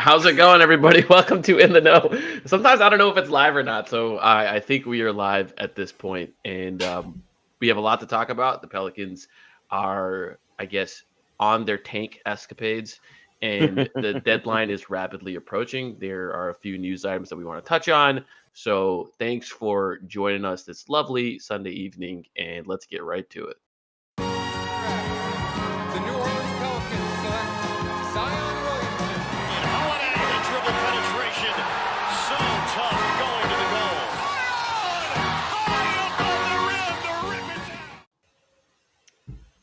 How's it going, everybody? Welcome to In the Know. Sometimes I don't know if it's live or not, so I think we are live at this point, and we have a lot to talk about. The Pelicans are, I guess, on their tank escapades, and the deadline is rapidly approaching. There are a few news items that we want to touch on. So thanks for joining us this lovely Sunday evening, and let's get right to it. The New Orleans Pelicans select Zion Williamson. And Holiday, the dribble penetration. So tough going to the goal.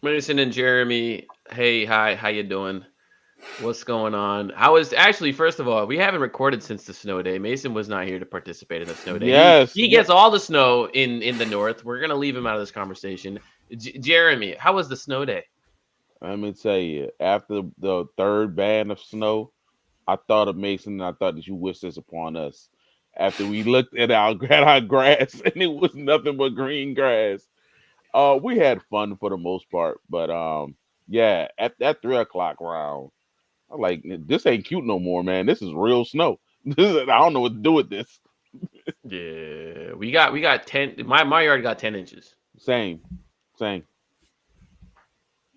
Mason and Jeremy, hey, hi, how you doing? What's going on? How is actually? First of all, we haven't recorded since the snow day. Mason was not here to participate in the snow day. Yes, he gets all the snow in the north. We're gonna leave him out of this conversation. Jeremy, how was the snow day? Let me tell you, after the third band of snow, I thought of Mason and I thought that you wished this upon us. After we looked at our grass and it was nothing but green grass. We had fun for the most part, but yeah, at that 3 o'clock round, I'm like, this ain't cute no more, man. This is real snow. I don't know what to do with this. Yeah, we got 10. My yard got 10 inches. Same.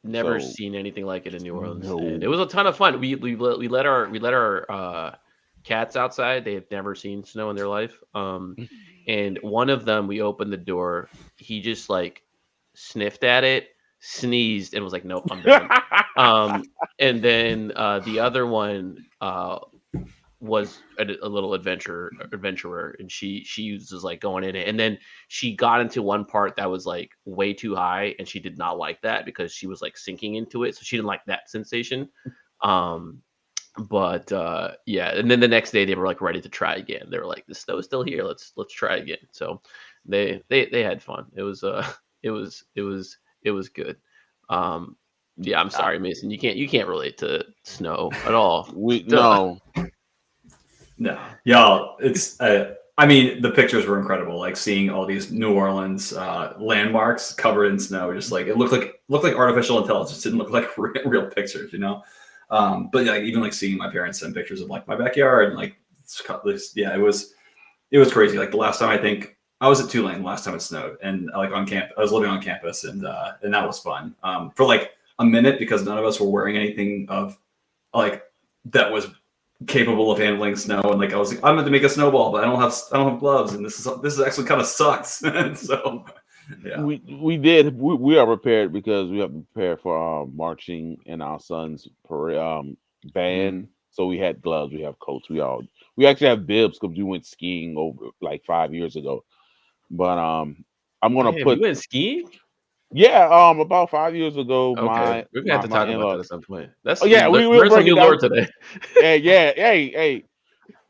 Never So, seen anything like it in New Orleans. no. And it was a ton of fun. We let our cats outside. They had never seen snow in their life. And one of them, we opened the door. He just like sniffed at it, sneezed, and was like, "Nope, I'm done." And then the other one was a little adventurer, and she was like going in it, and then she got into one part that was like way too high, and she did not like that because she was like sinking into it, so she didn't like that sensation. But yeah, and then the next day they were like ready to try again. They were like, the snow's still here, let's try again. So they had fun. It was good. Yeah, I'm sorry, Mason, you can't relate to snow at all. No. No, y'all, it's. I mean, the pictures were incredible. Like seeing all these New Orleans landmarks covered in snow, just like it looked like artificial intelligence. It didn't look like real pictures, you know. But like even like seeing my parents send pictures of like my backyard, and like yeah, it was crazy. Like the last time I think I was at Tulane, the last time it snowed, and like on camp, I was living on campus, and that was fun for like a minute because none of us were wearing anything of like that was capable of handling snow, and like I was like, I'm going to make a snowball, but I don't have gloves, and this is actually kind of sucks. And so yeah, we are prepared because we have to prepare for marching in our son's parade, band. So we had gloves, we have coats, we actually have bibs because we went skiing over like 5 years ago. But I'm gonna Damn, put you went skiing? about 5 years ago. Okay, we're gonna have to talk about that at some point. That's yeah, we will learn some break it new down lore today. hey,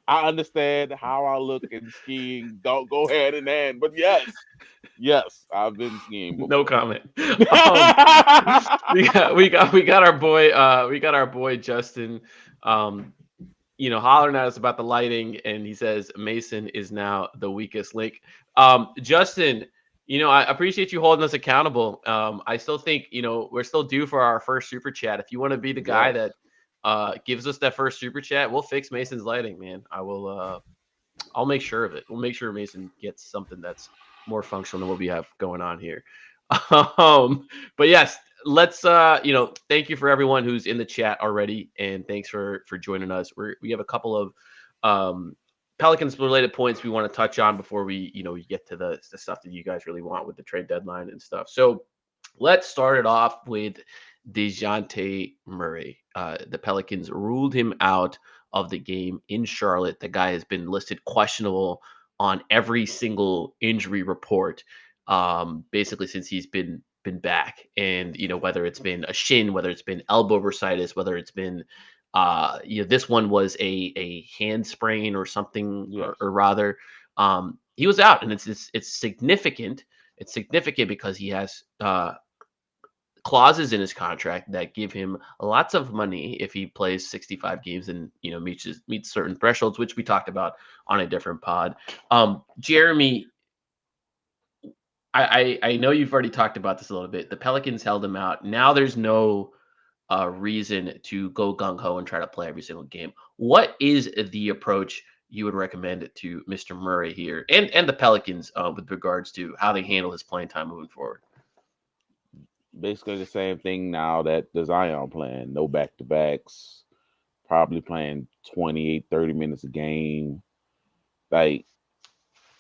I understand how I look in skiing. Don't go hand in hand, but yes, I've been skiing before. No comment. We got our boy Justin, hollering at us about the lighting, and he says Mason is now the weakest link. Justin, I appreciate you holding us accountable. I still think we're still due for our first super chat. If you want to be the guy that gives us that first super chat, we'll fix Mason's lighting, man. I'll make sure of it. We'll make sure Mason gets something that's more functional than what we have going on here. But yes, let's thank you for everyone who's in the chat already, and thanks for joining us. We have a couple of Pelicans related points we want to touch on before we get to the stuff that you guys really want with the trade deadline and stuff. So let's start it off with Dejounte Murray. The Pelicans ruled him out of the game in Charlotte. The guy has been listed questionable on every single injury report, basically since he's been back. And whether it's been a shin, whether it's been elbow bursitis, whether it's been this one was a hand sprain or something, Yes. or rather, he was out, and it's significant. It's significant because he has clauses in his contract that give him lots of money if he plays 65 games and meets certain thresholds, which we talked about on a different pod. Jeremy, I know you've already talked about this a little bit. The Pelicans held him out. Now there's no reason to go gung ho and try to play every single game. What is the approach you would recommend to Mr. Murray here and the Pelicans with regards to how they handle his playing time moving forward? Basically the same thing now that the Zion playing. No back-to-backs. Probably playing 28, 30 minutes a game. Like,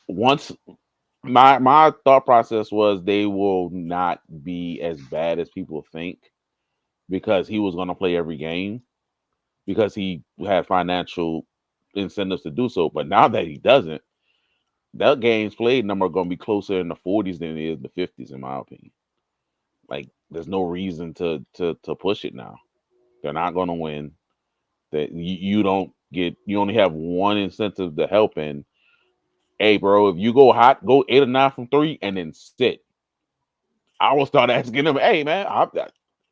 once my thought process was they will not be as bad as people think because he was going to play every game because he had financial incentives to do so. But now that he doesn't, that games played number are going to be closer in the 40s than it is the 50s, in my opinion. Like, there's no reason to push it now. They're not going to win. That you only have one incentive to help in. Hey, bro, if you go hot, go 8 or 9 from 3 and then sit. I will start asking him, hey, man,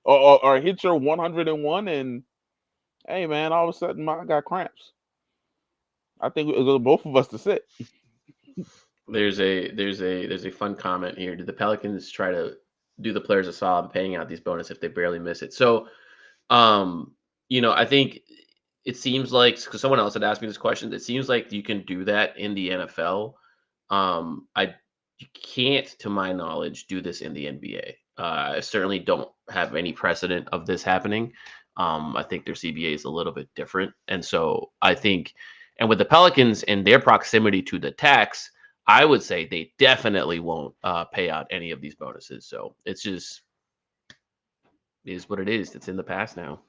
or hit your 101 and, hey, man, all of a sudden I got cramps. I think it was both of us to sit. There's a fun comment here. Did the Pelicans try to do the players a solid paying out these bonus if they barely miss it? So, I think it seems like, because someone else had asked me this question, it seems like you can do that in the NFL. You can't, to my knowledge, do this in the NBA. I certainly don't have any precedent of this happening. I think their CBA is a little bit different. And so I think, and with the Pelicans and their proximity to the tax, I would say they definitely won't pay out any of these bonuses. So it's just is what it is. It's in the past now.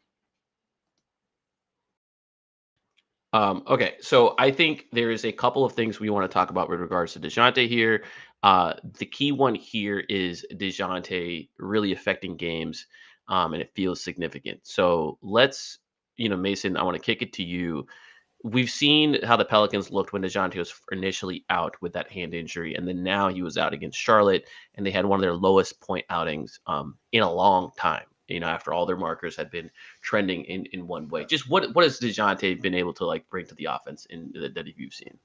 Okay, so I think there is a couple of things we want to talk about with regards to Dejounte here. The key one here is Dejounte really affecting games, and it feels significant. So let's, Mason, I want to kick it to you. We've seen how the Pelicans looked when Dejounte was initially out with that hand injury, and then now he was out against Charlotte, and they had one of their lowest point outings in a long time. After all their markers had been trending in one way. Just what has Dejounte been able to bring to the offense that you've seen?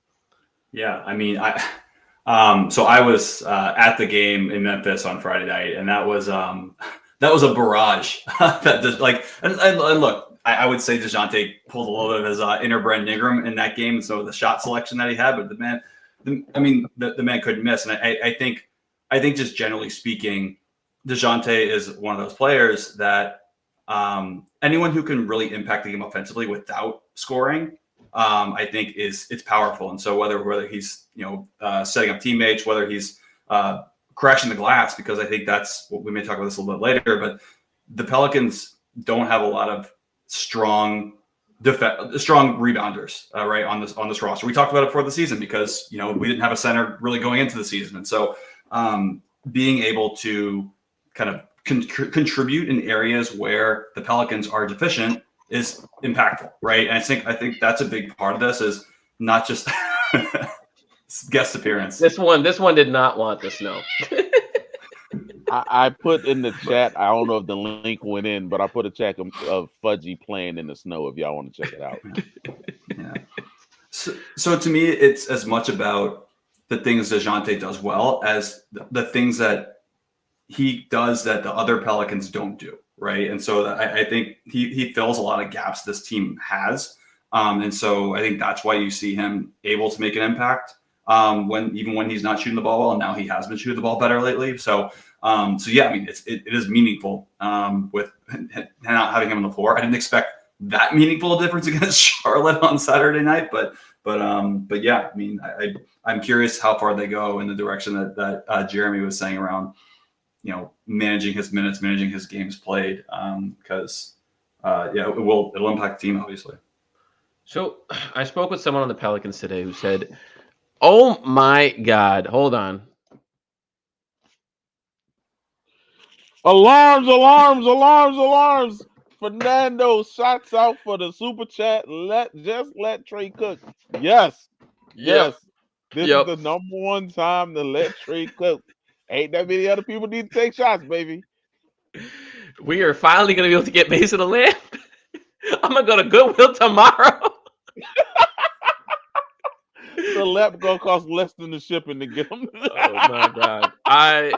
Yeah, I mean, so I was at the game in Memphis on Friday night, and that was a barrage. And look, I would say Dejounte pulled a little bit of his inner Brandon Ingram in that game, and so the shot selection that he had, but the man couldn't miss, and I think just generally speaking, Dejounte is one of those players that anyone who can really impact the game offensively without scoring, I think it's powerful. And so whether he's setting up teammates, whether he's crashing the glass, because I think that's what we may talk about this a little bit later. But the Pelicans don't have a lot of strong rebounders, right, on this roster. We talked about it before the season because we didn't have a center really going into the season, and so being able to kind of contribute in areas where the Pelicans are deficient is impactful, right? And I think that's a big part of this is not just guest appearance. This one did not want the snow. I put in the chat, I don't know if the link went in, but I put a check of Fudgy playing in the snow if y'all want to check it out. Yeah. So to me, it's as much about the things Dejounte does well as the things that he does that the other Pelicans don't do, right? And so I think he fills a lot of gaps this team has. And so I think that's why you see him able to make an impact when he's not shooting the ball well. And now he has been shooting the ball better lately. So yeah, I mean, it is meaningful with not having him on the floor. I didn't expect that meaningful difference against Charlotte on Saturday night, but yeah, I mean, I'm curious how far they go in the direction that Jeremy was saying around, managing his minutes, managing his games played, because it'll impact the team, obviously. So I spoke with someone on the Pelicans today who said, oh my God, hold on. Alarms. Fernando shots out for the super chat. Let Trey cook. Yes. This is the number one time to let Trey cook. Ain't that many other people need to take shots, baby. We are finally going to be able to get Mason a lamp. I'm going to go to Goodwill tomorrow. The lamp going to cost less than the shipping to get them. Oh, my God. I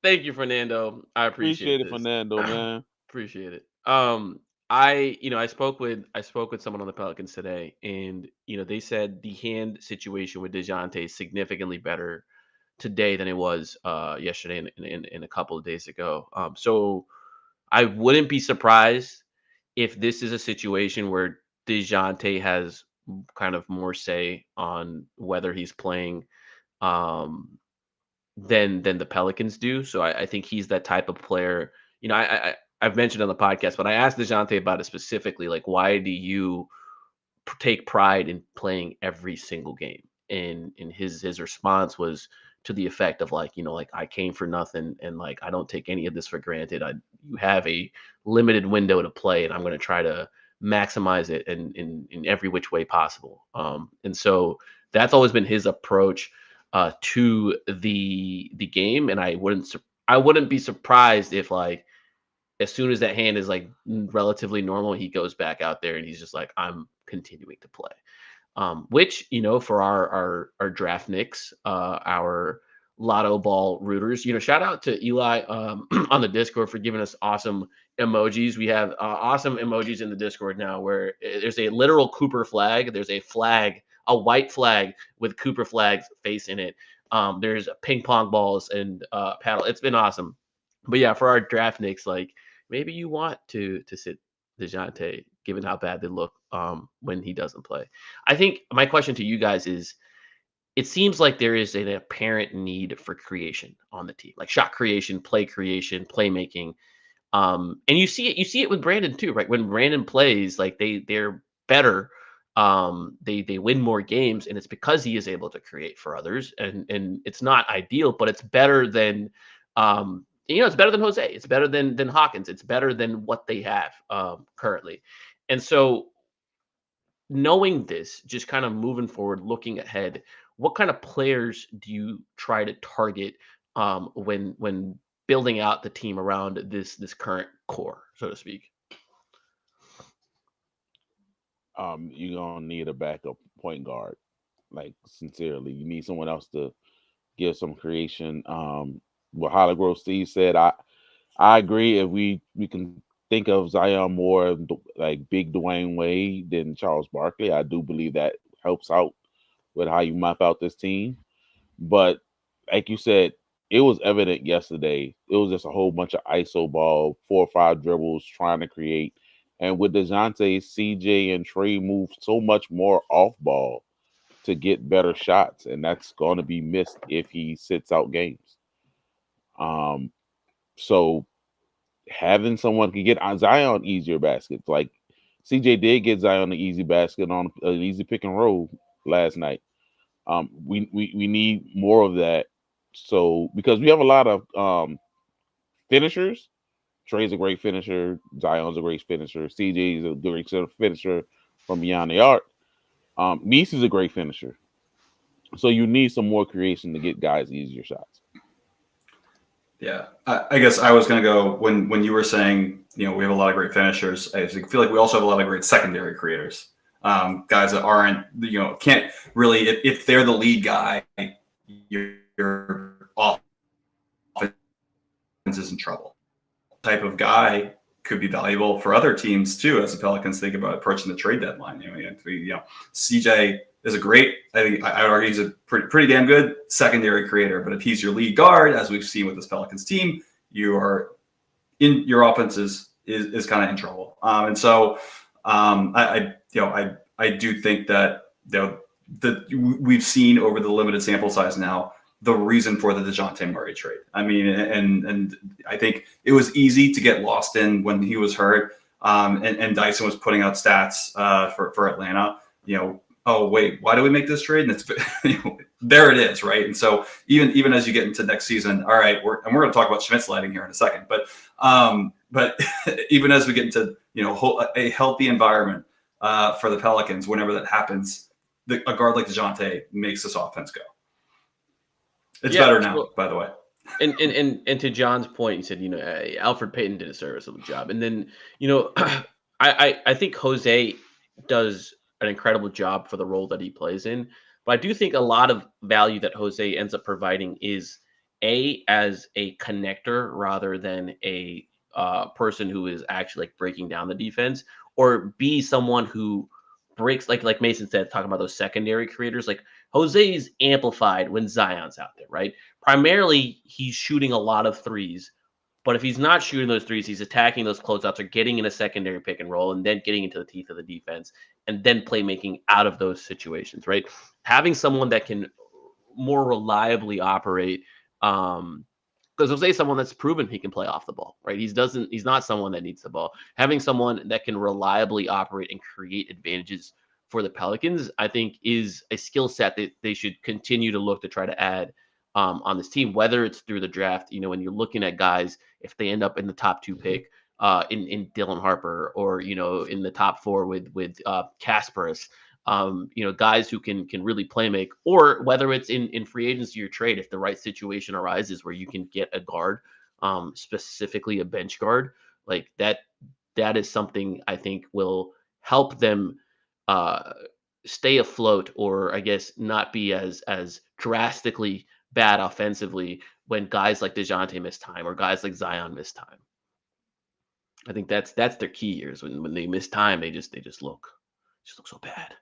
thank you, Fernando. I appreciate it, Fernando, man. Appreciate it. I spoke with someone on the Pelicans today, and they said the hand situation with Dejounte is significantly better today than it was yesterday and a couple of days ago. So I wouldn't be surprised if this is a situation where Dejounte has kind of more say on whether he's playing um, than the Pelicans do. So I think he's that type of player. I've mentioned on the podcast, but I asked Dejounte about it specifically. Like, why do you take pride in playing every single game? And his response was to the effect of like, like I came for nothing and like I don't take any of this for granted. You have a limited window to play, and I'm going to try to maximize it in every which way possible. And so that's always been his approach to the game, and I wouldn't be surprised if like as soon as that hand is like relatively normal, he goes back out there and he's just like, I'm continuing to play. Which, for our draft nicks, our lotto ball rooters, shout out to Eli on the Discord for giving us awesome emojis. We have awesome emojis in the Discord now where there's a literal Cooper flag. There's a flag, a white flag with Cooper flag's face in it. There's ping pong balls and paddle. It's been awesome. But yeah, for our draft nicks, like maybe you want to sit DeJounte, given how bad they look when he doesn't play. I think my question to you guys is, it seems like there is an apparent need for creation on the team, like shot creation, playmaking. And you see it with Brandon too, right? When Brandon plays, like they're better. They win more games, and it's because he is able to create for others. And it's not ideal, but it's better than it's better than Jose. It's better than Hawkins. It's better than what they have currently. And so knowing this, just kind of moving forward, looking ahead, what kind of players do you try to target when building out the team around this current core, so to speak? You're gonna need a backup point guard. Like sincerely, you need someone else to give some creation. What Hologrove Steve said, I agree. If we can think of Zion more like big Dwayne Wade than Charles Barkley, I do believe that helps out with how you map out this team. But like you said, it was evident yesterday. It was just a whole bunch of ISO ball, 4 or 5 dribbles trying to create. And with DeJounte, CJ, and Trey move so much more off ball to get better shots, and that's going to be missed if he sits out games. So having someone can get on Zion easier baskets, like CJ did get Zion an easy basket on an easy pick and roll last night. We need more of that. So because we have a lot of finishers. Trey's a great finisher. Zion's a great finisher. CJ's a great finisher from beyond the arc. Nice is a great finisher. So you need some more creation to get guys easier shots. Yeah, I guess I was going to go when you were saying, we have a lot of great finishers. I feel like we also have a lot of great secondary creators. Guys that aren't, can't really, if they're the lead guy, your offense is in trouble. Type of guy could be valuable for other teams too, as the Pelicans think about approaching the trade deadline. CJ is a great, I think I would argue he's a pretty damn good secondary creator. But if he's your lead guard, as we've seen with this Pelicans team, your offense is kind of in trouble. And so I do think that we've seen over the limited sample size now the reason for the Dejounte Murray trade. I mean, and I think it was easy to get lost in when he was hurt, and Dyson was putting out stats for Atlanta. Oh wait, why do we make this trade? And it's there it is, right? And so even as you get into next season, all right, we're going to talk about Schmitz lighting here in a second, but even as we get into a healthy environment for the Pelicans, whenever that happens, a guard like Dejounte makes this offense go. It's better now, by the way. And to John's point, you said, Alfred Payton did a serviceable job. And then, I think Jose does an incredible job for the role that he plays in. But I do think a lot of value that Jose ends up providing is as a connector rather than a person who is actually like breaking down the defense, or be someone who breaks, like Mason said, talking about those secondary creators. Like Jose's amplified when Zion's out there, right? Primarily, he's shooting a lot of threes. But if he's not shooting those threes, he's attacking those closeouts or getting in a secondary pick and roll and then getting into the teeth of the defense and then playmaking out of those situations, right? Having someone that can more reliably operate, because Jose is someone that's proven he can play off the ball, right? He's not someone that needs the ball. Having someone that can reliably operate and create advantages for the Pelicans, I think, is a skill set that they should continue to look to try to add on this team, whether it's through the draft. When you're looking at guys, if they end up in the top 2 pick in Dylan Harper, or in the top 4 with Kasparis, guys who can really play make, or whether it's in free agency or trade, if the right situation arises where you can get a guard, specifically a bench guard, like that is something I think will help them stay afloat, or I guess not be as drastically bad offensively when guys like Dejounte miss time or guys like Zion miss time. I think that's their key years. When they miss time, they just look so bad.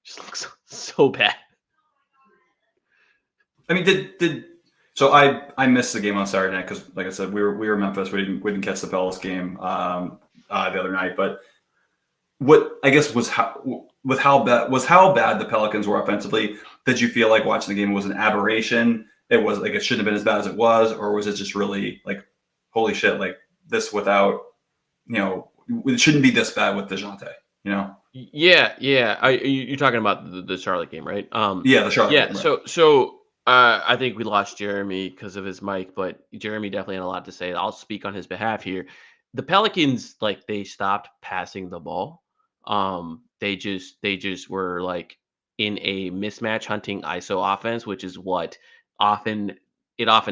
Just looks so bad. I mean, so I missed the game on Saturday night because, like I said, we were in Memphis. We didn't catch the Pelicans game the other night. But what I guess was how bad the Pelicans were offensively. Did you feel like watching the game was an aberration? It was like it shouldn't have been as bad as it was, or was it just really like, holy shit, like this without, it shouldn't be this bad with Dejounte, Yeah. You're talking about the Charlotte game, right? Yeah, the Charlotte game. Right. So I think we lost Jeremy because of his mic, but Jeremy definitely had a lot to say. I'll speak on his behalf here. The Pelicans, like, they stopped passing the ball. They just were like in a mismatch hunting ISO offense, which is what often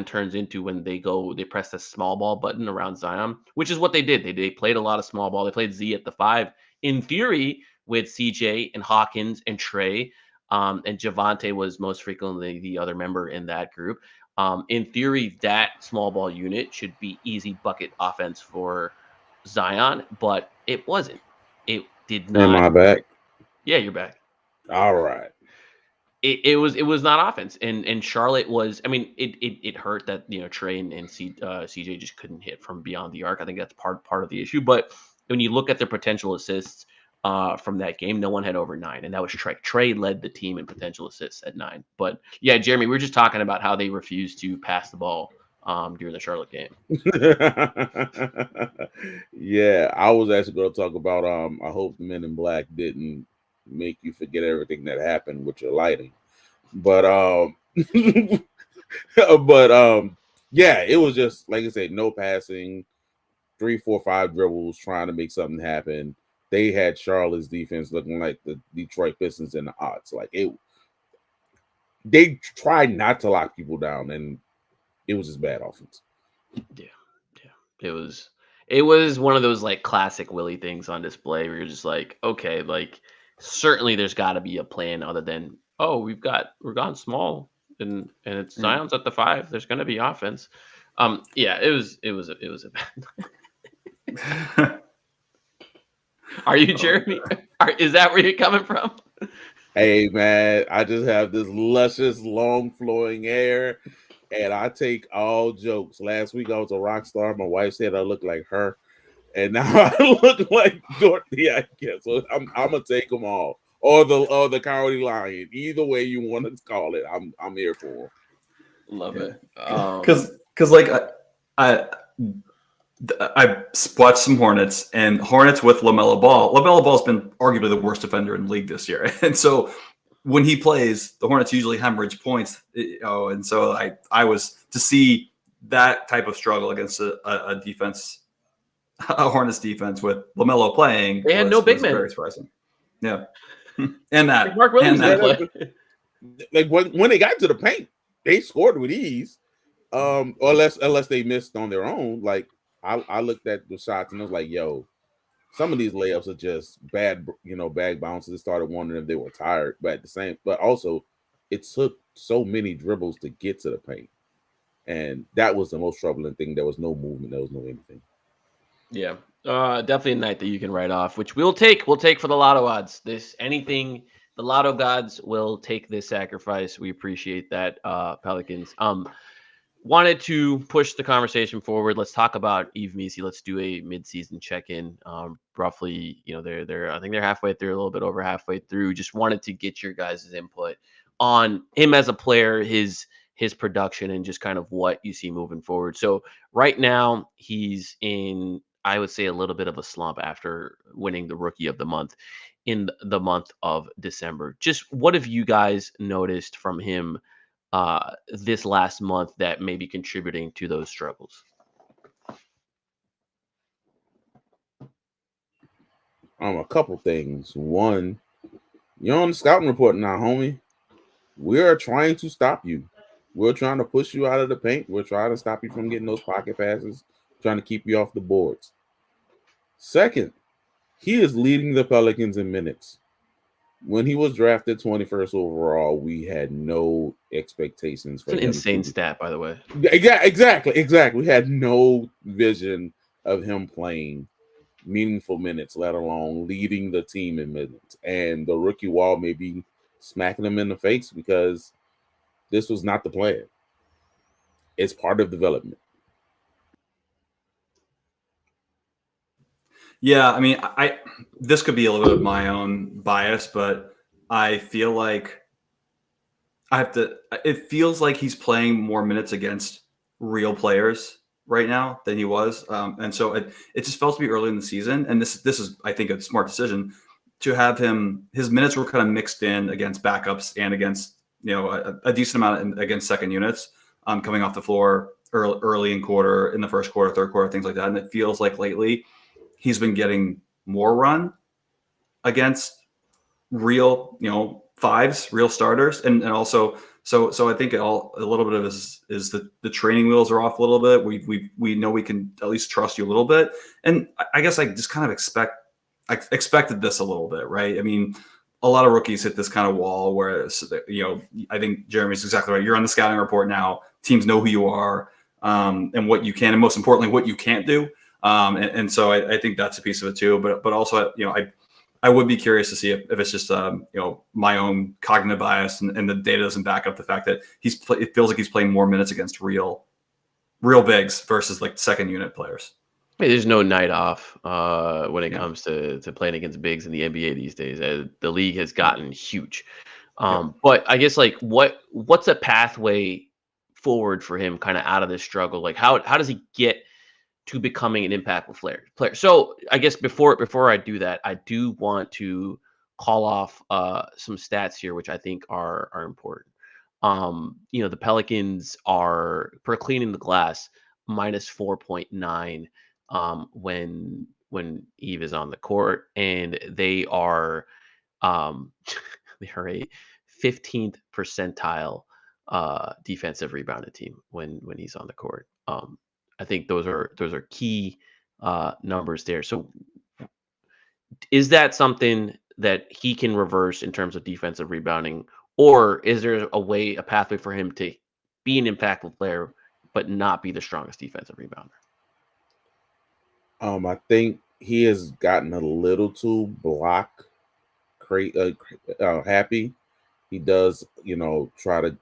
turns into when they press the small ball button around Zion, which is what they did. They played a lot of small ball. They played Z at the 5 in theory with CJ and Hawkins and Trey, and Javante was most frequently the other member in that group. In theory, that small ball unit should be easy bucket offense for Zion, but it wasn't. It did not. Am I back? Yeah, you're back. All right. It was not offense, and Charlotte was. I mean, it hurt that Trey and CJ just couldn't hit from beyond the arc. I think that's part of the issue. But when you look at their potential assists from that game, no one had over 9, and that was Trey. Trey led the team in potential assists at 9. But yeah, Jeremy, we were just talking about how they refused to pass the ball during the Charlotte game. Yeah, I was actually going to talk about. I hope the Men in Black didn't make you forget everything that happened with your lighting, but yeah, it was just like I said, no passing, 3, 4, 5 dribbles trying to make something happen. They had Charlotte's defense looking like the Detroit Pistons in the odds. Like they tried not to lock people down, and it was just bad offense. Yeah. It was one of those like classic Willie things on display where you're just like, okay, like certainly there's got to be a plan other than, oh, we're gone small and it's Zion's at the 5. There's going to be offense. Yeah, it was a bad. Are you, Jeremy? Is that where you're coming from? Hey man, I just have this luscious, long flowing hair, and I take all jokes. Last week I was a rock star. My wife said I look like her, and now I look like Dorothy. I guess so. I'm gonna take them all, or the Cowardly Lion. Either way you want to call it, I'm here for. Love it. Because like I watched some Hornets with LaMelo Ball. LaMelo Ball's been arguably the worst defender in the league this year, and so when he plays, the Hornets usually hemorrhage points. And so I was to see that type of struggle against a defense, a Hornets defense with LaMelo playing. They had no big men. Very surprising. Yeah, and that like Mark Williamson like when they got to the paint, they scored with ease. Or unless they missed on their own. Like I looked at the shots and I was like, yo, some of these layups are just bad, bag bounces. I started wondering if they were tired, but also it took so many dribbles to get to the paint. And that was the most troubling thing. There was no movement. There was no anything. Yeah. Definitely a night that you can write off, which we'll take. We'll take for the lotto odds. The lotto gods will take this sacrifice. We appreciate that, Pelicans. Wanted to push the conversation forward. Let's talk about Yves Missi. Let's do a midseason check-in. Roughly, they're I think they're halfway through, a little bit over halfway through. Just wanted to get your guys' input on him as a player, his production, and just kind of what you see moving forward. So right now, he's in, I would say, a little bit of a slump after winning the Rookie of the Month in the month of December. Just what have you guys noticed from him this last month that may be contributing to those struggles? A couple things. One, you're on the scouting report now, homie. We are trying to stop you. We're trying to push you out of the paint. We're trying to stop you from getting those pocket passes, trying to keep you off the boards. Second, he is leading the Pelicans in minutes. When he was drafted 21st overall, we had no expectations for It's an him insane to. stat, by the way. Yeah, exactly. We had no vision of him playing meaningful minutes, let alone leading the team in minutes. And the rookie wall may be smacking him in the face because this was not the plan. It's part of development. Yeah, I mean, I this could be a little bit of my own bias, but I feel like I have to. It feels like he's playing more minutes against real players right now than he was, and so it just felt to me early in the season. And this is, I think, a smart decision to have him. His minutes were kind of mixed in against backups and against a decent amount against second units, coming off the floor early in the first quarter, third quarter, things like that. And it feels like lately he's been getting more run against real, fives, real starters, and also so I think a little bit of this is the training wheels are off a little bit. We know we can at least trust you a little bit, and I guess I just kind of expected this a little bit, right? I mean, a lot of rookies hit this kind of wall where I think Jeremy's exactly right. You're on the scouting report now. Teams know who you are, and what you can, and most importantly, what you can't do. And so I think that's a piece of it too. But also, I would be curious to see if it's just my own cognitive bias and the data doesn't back up the fact that it feels like he's playing more minutes against real bigs versus like second unit players. Hey, there's no night off when it comes to playing against bigs in the NBA these days. The league has gotten huge. But I guess what's a pathway forward for him kind of out of this struggle? Like how does he get to becoming an impactful player? So I guess before I do that, I do want to call off some stats here, which I think are important. The Pelicans are, per cleaning the glass, minus 4.9 when Yves is on the court, and they are they are a 15th percentile defensive rebounded team when he's on the court. I think those are key numbers there. So is that something that he can reverse in terms of defensive rebounding, or is there a pathway for him to be an impactful player but not be the strongest defensive rebounder? I think he has gotten a little too happy. He does, try to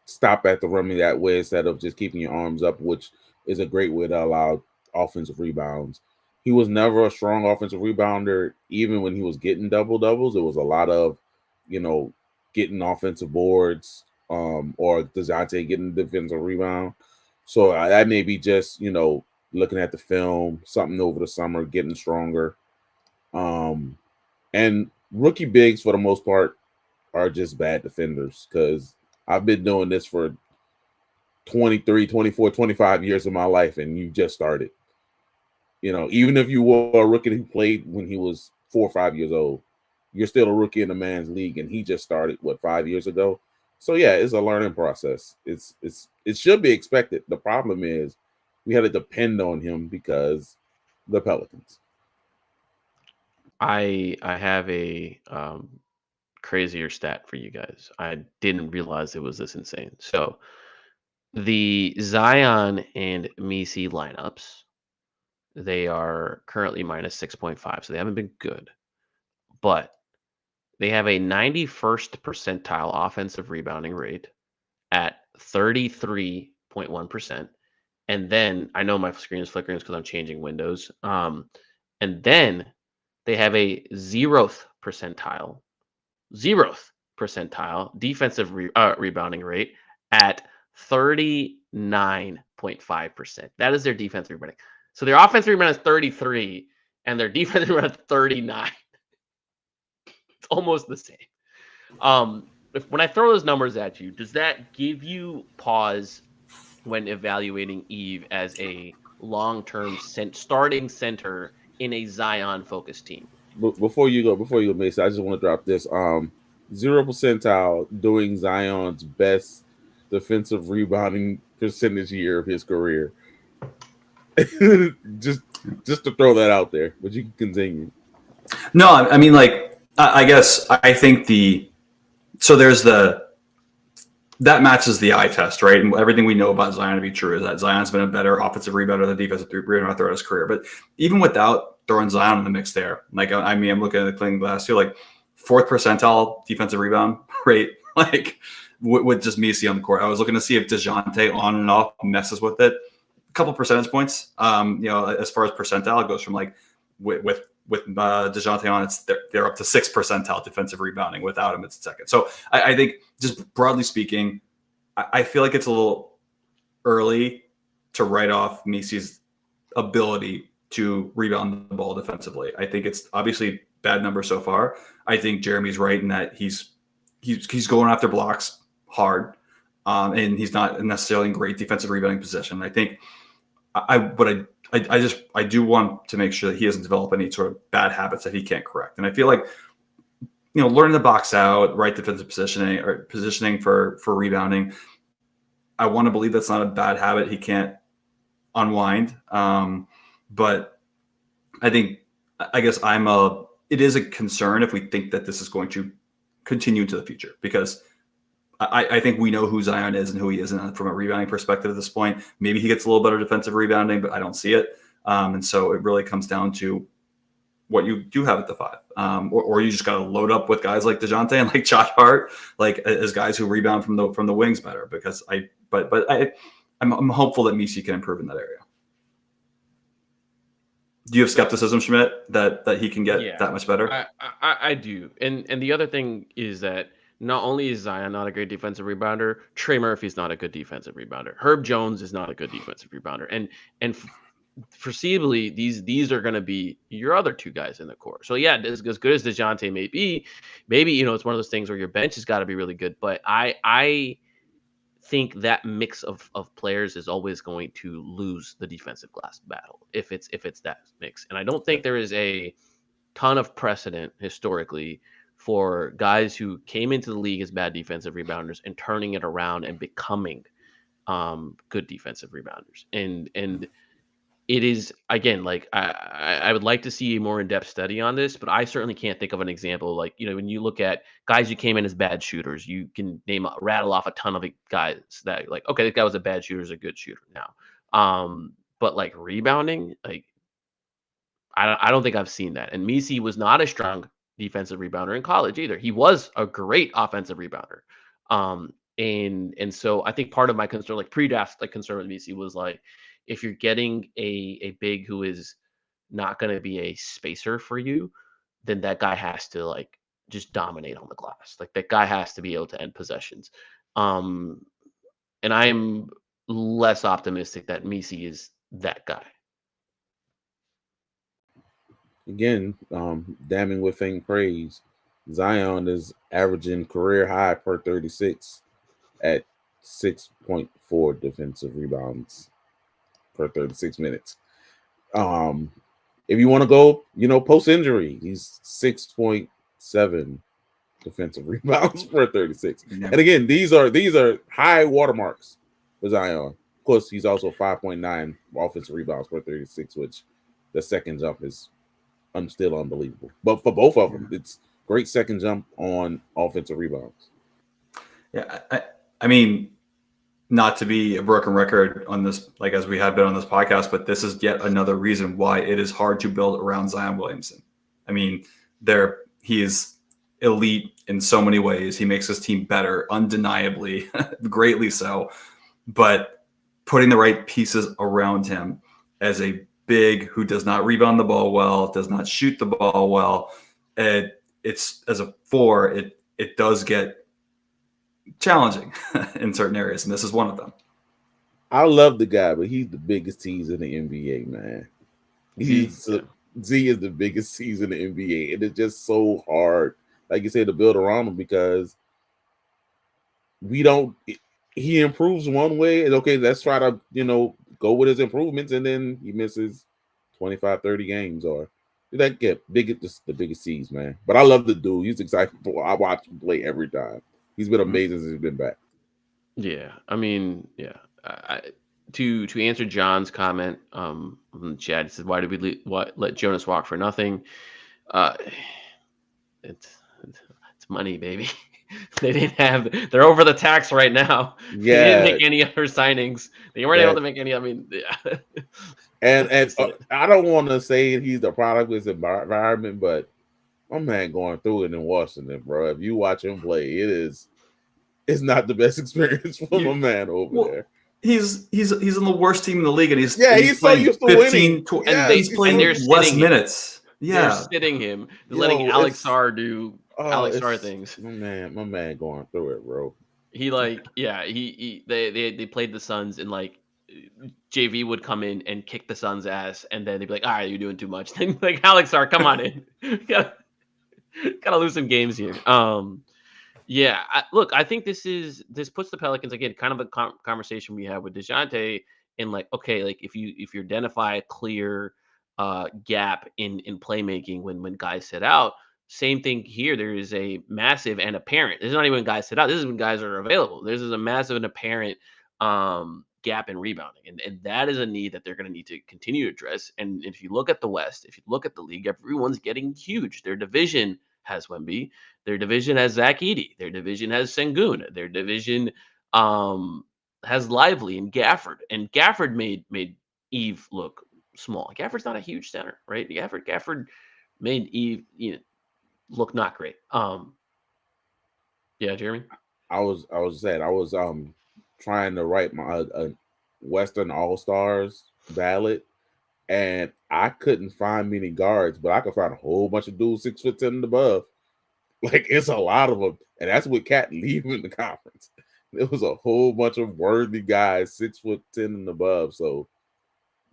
stop at the rim that way instead of just keeping your arms up, which is a great way to allow offensive rebounds. He was never a strong offensive rebounder. Even when he was getting double doubles, it was a lot of, getting offensive boards, or Dejounte getting defensive rebound. So that may be just, looking at the film, something over the summer, getting stronger. And rookie bigs, for the most part, are just bad defenders, because I've been doing this for 23, 24, 25 years of my life, and you just started. Even if you were a rookie who played when he was 4 or 5 years old, you're still a rookie in a man's league, and he just started, 5 years ago? So, yeah, it's a learning process. It should be expected. The problem is we had to depend on him because the Pelicans. I have a crazier stat for you guys. I didn't realize it was this insane. So the Zion and Missi lineups, they are currently minus 6.5. So they haven't been good, but they have a 91st percentile offensive rebounding rate at 33.1%. And then I know my screen is flickering because I'm changing windows. And then they have a zeroth percentile defensive rebounding rate at 39.5%. That is their defensive rebounding. So their offensive rebound is 33 and their defensive rebound is 39. It's almost the same. When I throw those numbers at you, does that give you pause when evaluating Yves as a long-term starting center in a Zion-focused team? Before you go, Mason, I just want to drop this. 0 percentile doing Zion's best defensive rebounding percentage year of his career. just to throw that out there, but you can continue. No, I mean, like, I guess I think there's that matches the eye test, right? And everything we know about Zion to be true is that Zion's been a better offensive rebounder than defensive rebounder throughout his career. But even without throwing Zion in the mix there, like, I mean, I'm looking at the clean glass here, like 4th percentile defensive rebound rate, like with just Missi on the court. I was looking to see if Dejounte on and off messes with it. A couple percentage points, as far as percentile, it goes from like with Dejounte on, they're up to 6th percentile defensive rebounding. Without him, it's 2nd. So I think, just broadly speaking, I feel like it's a little early to write off Missi's ability to rebound the ball defensively. I think it's obviously bad numbers so far. I think Jeremy's right in that he's going after blocks hard, and he's not necessarily in great defensive rebounding position. I think I do want to make sure that he doesn't develop any sort of bad habits that he can't correct. And I feel like, learning to box out, right defensive positioning for rebounding, I want to believe that's not a bad habit he can't unwind. But I guess it is a concern if we think that this is going to continue into the future, because I think we know who Zion is and who he isn't from a rebounding perspective at this point. Maybe he gets a little better defensive rebounding, but I don't see it. And so it really comes down to what you do have at the 5, or you just got to load up with guys like Dejounte and like Josh Hart, like as guys who rebound from the wings better. Because I'm hopeful that Missi can improve in that area. Do you have skepticism, Schmidt, that he can get that much better? I do. And the other thing is that not only is Zion not a great defensive rebounder, Trey Murphy's not a good defensive rebounder. Herb Jones is not a good defensive rebounder. And foreseeably, these are going to be your other 2 guys in the core. So yeah, as good as Dejounte may be, maybe it's one of those things where your bench has got to be really good. But I think that mix of players is always going to lose the defensive glass battle if it's that mix. And I don't think there is a ton of precedent historically for guys who came into the league as bad defensive rebounders and turning it around and becoming good defensive rebounders. And it is, again, like I would like to see a more in-depth study on this, but I certainly can't think of an example. Like, when you look at guys who came in as bad shooters, you can rattle off a ton of guys that like, okay, this guy was a bad shooter, is a good shooter now. But like rebounding, like I don't think I've seen that. And Missi was not a strong defensive rebounder in college either. He was a great offensive rebounder. And so I think part of my concern, like pre-draft, like concern with Missi was like, if you're getting a big who is not going to be a spacer for you, then that guy has to like just dominate on the glass. Like that guy has to be able to end possessions. And I'm less optimistic that Missi is that guy. Again, Damning with faint praise. Zion is averaging career high per 36 at 6.4 defensive rebounds per 36 minutes. If you want to go, post injury, he's 6.7 defensive rebounds per 36. Yeah. And again, these are high watermarks for Zion. Of course, he's also 5.9 offensive rebounds per 36, which the second jump is still unbelievable. But for both of them, it's great second jump on offensive rebounds. Yeah, I mean, not to be a broken record on this, like as we have been on this podcast, but this is yet another reason why it is hard to build around Zion Williamson. I mean, he is elite in so many ways. He makes his team better, undeniably, greatly so. But putting the right pieces around him as a big who does not rebound the ball well, does not shoot the ball well, it's as a 4, it does get challenging in certain areas, and this is one of them. I love the guy, but he's the biggest tease in the NBA, man. Z is the biggest tease in the NBA, and it's just so hard, like you said, to build around him because we don't. He improves one way, and okay, let's try to go with his improvements, and then he misses 25, 30 games, or that get just the biggest tease, man. But I love the dude. He's exciting. I watch him play every time. He's been amazing since he's been back. Yeah, I mean, yeah. To answer John's comment in the chat, he said, "Why did we let Jonas walk for nothing?" It's money, baby. They're over the tax right now. Yeah, they didn't make any other signings. They weren't able to make any. I mean, yeah. and I don't want to say he's the product of his environment, but my man going through it in Washington, bro. If you watch him play, it's not the best experience for my man over there. He's in the worst team in the league, and he's so used to 15, winning. And he's playing less minutes. Yeah, they're sitting him. They're letting Alex Sarr do Alex Sarr things. My man going through it, bro. They played the Suns, and like JV would come in and kick the Suns' ass, and then they'd be like, "All right, you're doing too much." Then like Alex Sarr, come on in. gotta lose some games here. Yeah, look, I think this puts the Pelicans again, kind of a conversation we had with Dejounte, in like, okay, like if you identify a clear gap in playmaking when guys sit out, same thing here. There is a massive and apparent. This is not even when guys sit out. This is when guys are available. This is a massive and apparent gap in rebounding, and that is a need that they're going to need to continue to address. And if you look at the West, if you look at the league, everyone's getting huge. Their division has Wemby. Their division has Zach Edey. Their division has Sengun. Their division has Lively and Gafford. And Gafford made Yves look small. Gafford's not a huge center, right? Gafford made Yves look not great. Yeah, Jeremy. I was trying to write my Western All-Stars ballot, and I couldn't find many guards, but I could find a whole bunch of dudes 6'10" and above. Like, it's a lot of them, and that's with Cat leaving the conference. There was a whole bunch of worthy guys 6'10" and above. So,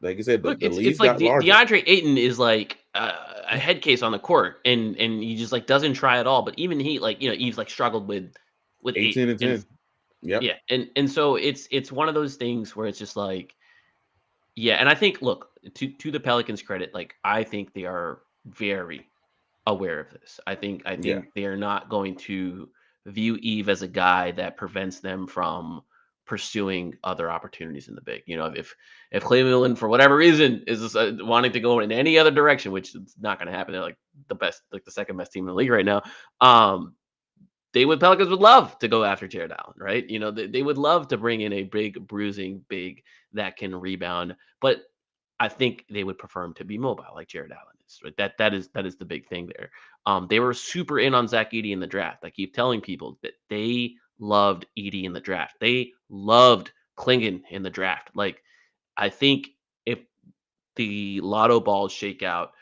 like I said, it's like DeAndre Ayton is like a head case on the court, and he just like doesn't try at all. But even he, like, Yves like struggled with 18 and 10. Yeah, and so it's one of those things where it's just like, yeah, and I think, look, to the Pelicans' credit, like, I think they are very aware of this. I think they are not going to view Yves as a guy that prevents them from pursuing other opportunities in the big. If Cleveland, for whatever reason, is wanting to go in any other direction, which is not going to happen, they're like the second best team in the league right now. Pelicans would love to go after Jared Allen, right? They would love to bring in a big, bruising big that can rebound, but I think they would prefer him to be mobile, like Jared Allen is. Right? That is the big thing there. They were super in on Zach Edey in the draft. I keep telling people that they loved Edey in the draft. They loved Klingon in the draft. Like, I think if the lotto balls shake out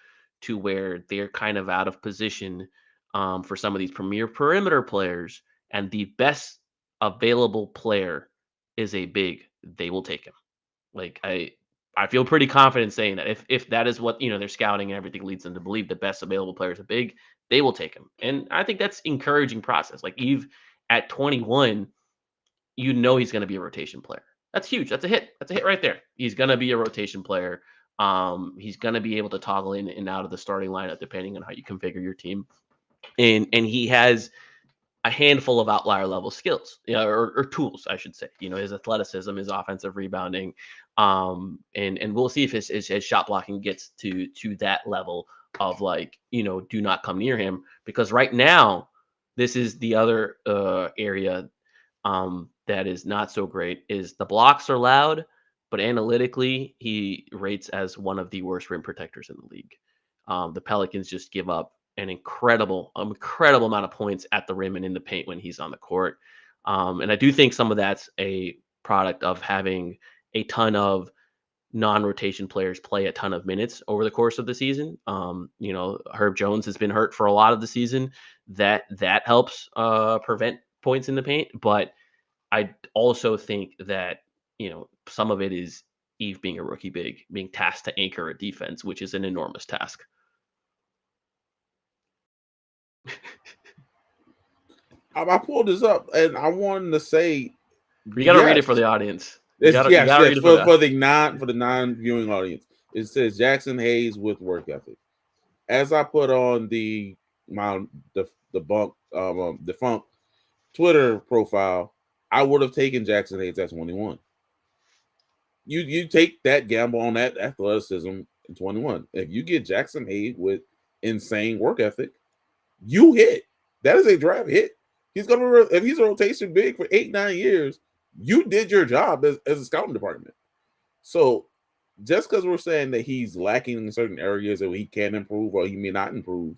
to where they're kind of out of position for some of these premier perimeter players, and the best available player is a big, they will take him. Like, I feel pretty confident saying that if that is what their scouting and everything leads them to believe, the best available player is a big, they will take him. And I think that's encouraging process. Like, Yves at 21, he's going to be a rotation player. That's huge. That's a hit. That's a hit right there. He's going to be a rotation player. He's going to be able to toggle in and out of the starting lineup depending on how you configure your team. And he has a handful of outlier level skills, or tools, I should say. His athleticism, his offensive rebounding, and we'll see if his shot blocking gets to that level of, like, do not come near him, because right now this is the other area that is not so great is the blocks are loud, but analytically, he rates as one of the worst rim protectors in the league. The Pelicans just give up an incredible amount of points at the rim and in the paint when he's on the court. And I do think some of that's a product of having a ton of non-rotation players play a ton of minutes over the course of the season. Herb Jones has been hurt for a lot of the season. That helps prevent points in the paint. But I also think that some of it is Yves being a rookie big, being tasked to anchor a defense, which is an enormous task. I pulled this up and I wanted to say, you got to read it for the audience. Yes, for the non-viewing audience. It says Jackson Hayes with work ethic. As I put on the defunct Twitter profile, I would have taken Jackson Hayes at 21. You take that gamble on that athleticism in 21. If you get Jackson Hayes with insane work ethic, you hit. That is a draft hit. He's gonna if he's a rotation big for 8-9 years. You did your job as a scouting department. So just because we're saying that he's lacking in certain areas that he can improve or he may not improve,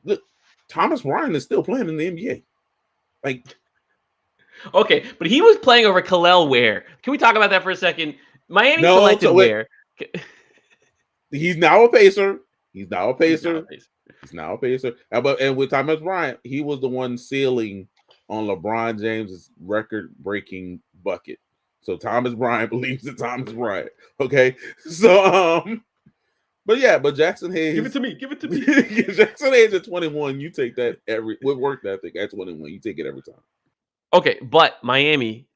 look, Thomas Bryant is still playing in the NBA. Okay, but he was playing over Kel'el Ware. Can we talk about that for a second? Miami selected Ware. He's now a Pacer. He's now a Pacer. And with Thomas Bryant, he was the one sealing on LeBron James's record-breaking bucket. So Thomas Bryant believes in Thomas Bryant. Okay, so but Jackson Hayes. Give it to me. Jackson Hayes at 21. You take that with work ethic at 21. You take it every time. Okay, but Miami,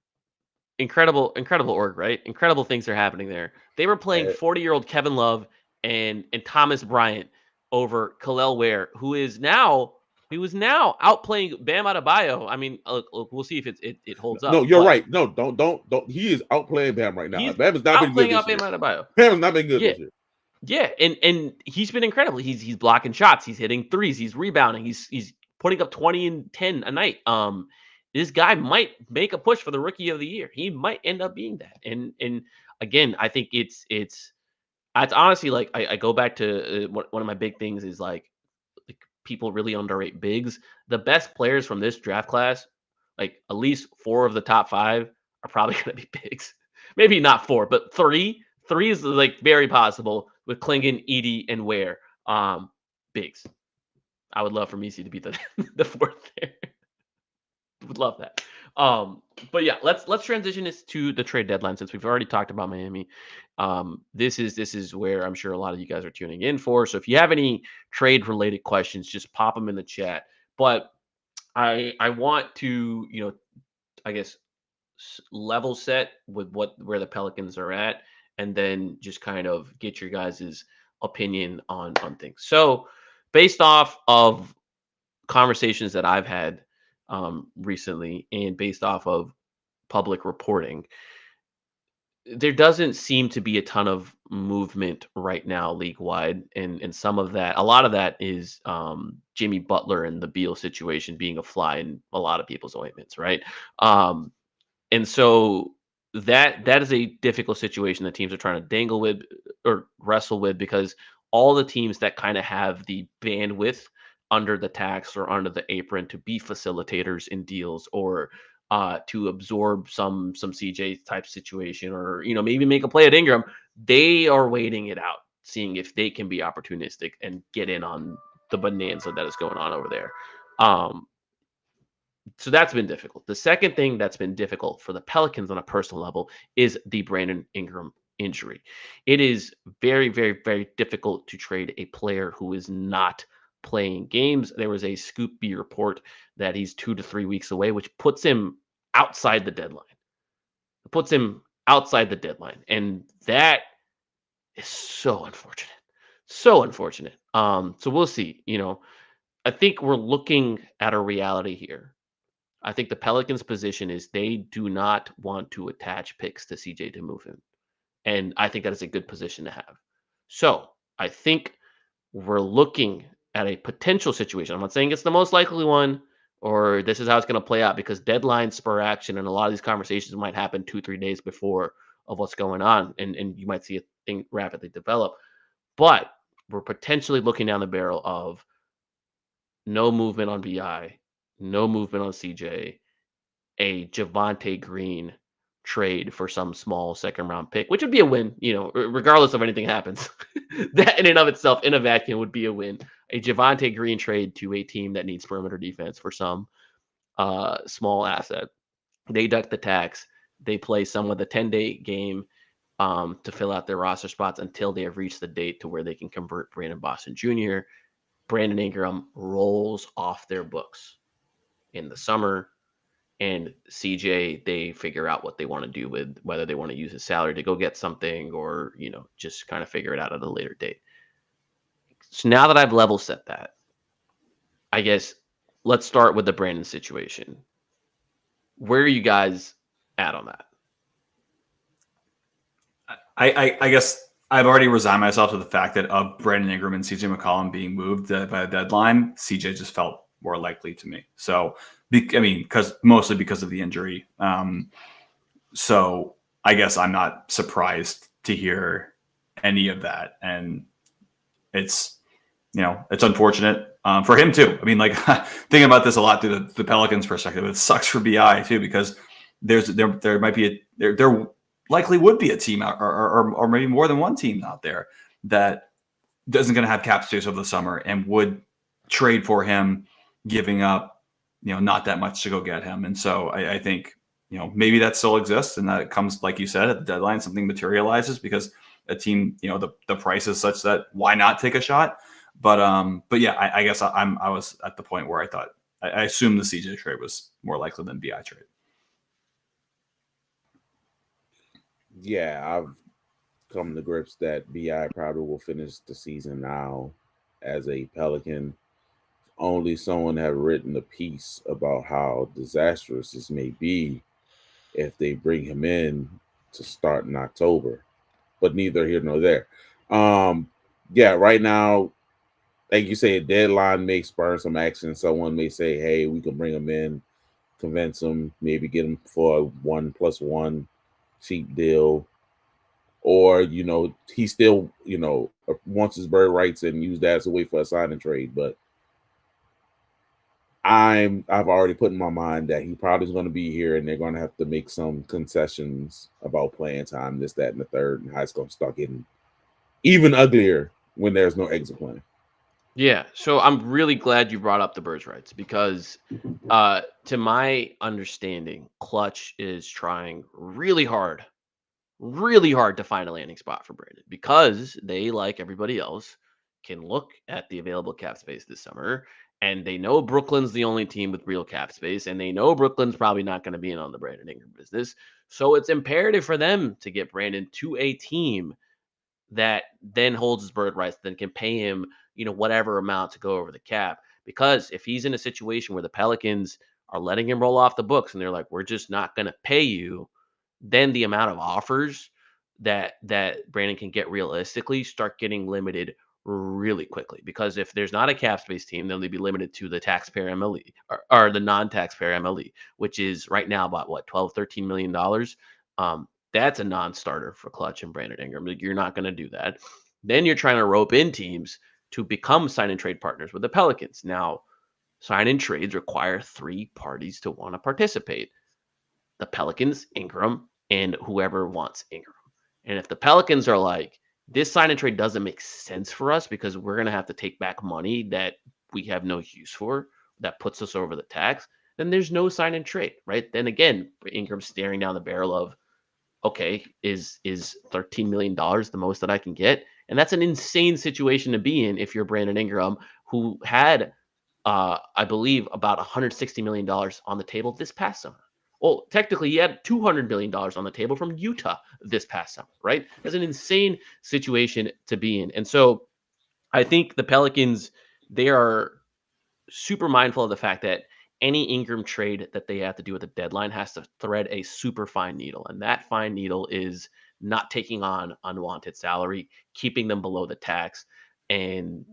incredible org, right? Incredible things are happening there. They were playing 40-year-old Kevin Love and Thomas Bryant over Kel'el Ware, who was now outplaying Bam Adebayo. I mean, look, we'll see if it holds up. No, you're right. No, don't. He is outplaying Bam right now. Bam has not been good this year. Bam Adebayo. Bam has not been good this year. Yeah, and he's been incredible. He's blocking shots. He's hitting threes. He's rebounding. He's putting up 20 and 10 a night. This guy might make a push for the rookie of the year. He might end up being that. And again, I think it's honestly like I go back to one of my big things is like people really underrate bigs. The best players from this draft class, like at least 4 of the top 5 are probably going to be bigs. Maybe not 4, but 3. 3 is like very possible with Klingon, Edey, and Ware. Bigs. I would love for Missi to be the 4th there. Would love that. But yeah, let's transition this to the trade deadline since we've already talked about Miami. This is where I'm sure a lot of you guys are tuning in for. So if you have any trade related questions, just pop them in the chat. But I want to I guess level set with where the Pelicans are at, and then just kind of get your guys' opinion on things. So based off of conversations that I've had recently and based off of public reporting, there doesn't seem to be a ton of movement right now league wide, and a lot of that is Jimmy Butler and the Beal situation being a fly in a lot of people's ointments, right? And so that is a difficult situation that teams are trying to dangle with or wrestle with, because all the teams that kind of have the bandwidth under the tax or under the apron to be facilitators in deals or to absorb some CJ type situation, or maybe make a play at Ingram, they are waiting it out, seeing if they can be opportunistic and get in on the bonanza that is going on over there. So that's been difficult. The second thing that's been difficult for the Pelicans on a personal level is the Brandon Ingram injury. It is very, very, very difficult to trade a player who is not playing games. There was a Scoop B report that he's 2 to 3 weeks away, which puts him outside the deadline. And that is so unfortunate. So unfortunate. So we'll see. I think we're looking at a reality here. I think the Pelicans' position is they do not want to attach picks to CJ to move him. And I think that is a good position to have. So I think we're looking at a potential situation. I'm not saying it's the most likely one, or this is how it's going to play out, because deadlines spur action, and a lot of these conversations might happen 2-3 days before of what's going on, and you might see a thing rapidly develop. But we're potentially looking down the barrel of no movement on BI, no movement on CJ, a Javonte Green trade for some small second round pick, which would be a win, regardless of anything happens. That in and of itself, in a vacuum, would be a win. A Javonte Green trade to a team that needs perimeter defense for some small asset. They duck the tax. They play some with a 10-day game to fill out their roster spots until they have reached the date to where they can convert Brandon Boston Jr. Brandon Ingram rolls off their books in the summer, and CJ, they figure out what they want to do with, whether they want to use his salary to go get something or, just kind of figure it out at a later date. So now that I've level set that, I guess let's start with the Brandon situation. Where are you guys at on that? I guess I've already resigned myself to the fact that of Brandon Ingram and CJ McCollum being moved by the deadline, CJ just felt more likely to me. So, mostly because of the injury. So I guess I'm not surprised to hear any of that. And it's unfortunate for him too. Thinking about this a lot through the Pelicans perspective, it sucks for BI too, because there might be there likely would be a team out, or maybe more than one team out there that isn't going to have cap space over the summer and would trade for him, giving up, not that much to go get him. And so I think, maybe that still exists, and that it comes, like you said, at the deadline, something materializes because a team, the price is such that why not take a shot? But yeah, I guess I was at the point where I thought, I assumed the CJ trade was more likely than BI trade. Yeah, I've come to grips that BI probably will finish the season now as a Pelican. Only someone have written a piece about how disastrous this may be if they bring him in to start in October, but neither here nor there. Yeah, right now, like you say, a deadline may spur some action. Someone may say, hey, we can bring him in, convince him, maybe get him for a 1+1 cheap deal. Or, he still, wants his bird rights and use that as a way for a sign and trade. But I've already put in my mind that he probably is going to be here, and they're going to have to make some concessions about playing time, this, that, and the third, and how it's going to start getting even uglier when there's no exit plan. Yeah, so I'm really glad you brought up the birds' rights, because to my understanding, Clutch is trying really hard to find a landing spot for Brandon, because they, like everybody else, can look at the available cap space this summer, and they know Brooklyn's the only team with real cap space, and they know Brooklyn's probably not going to be in on the Brandon Ingram business. So it's imperative for them to get Brandon to a team that then holds his bird rights, then can pay him, whatever amount to go over the cap. Because if he's in a situation where the Pelicans are letting him roll off the books and they're like, we're just not going to pay you, then the amount of offers that Brandon can get realistically start getting limited really quickly. Because if there's not a cap space team, then they'd be limited to the taxpayer MLE, or the non-taxpayer MLE, which is right now about what, $12-13 million. That's a non-starter for Clutch and Brandon Ingram. You're not going to do that. Then you're trying to rope in teams to become sign and trade partners with the Pelicans. Now, sign and trades require 3 parties to want to participate: the Pelicans, Ingram, and whoever wants Ingram. And if the Pelicans are like, this sign and trade doesn't make sense for us because we're going to have to take back money that we have no use for, that puts us over the tax, then there's no sign and trade, right? Then again, Ingram's staring down the barrel of, okay, is $13 million the most that I can get? And that's an insane situation to be in if you're Brandon Ingram, who had, I believe, about $160 million on the table this past summer. Well, technically, he had $200 million on the table from Utah this past summer, right? That's an insane situation to be in. And so I think the Pelicans, they are super mindful of the fact that any Ingram trade that they have to do at the deadline has to thread a super fine needle. And that fine needle is not taking on unwanted salary, keeping them below the tax, and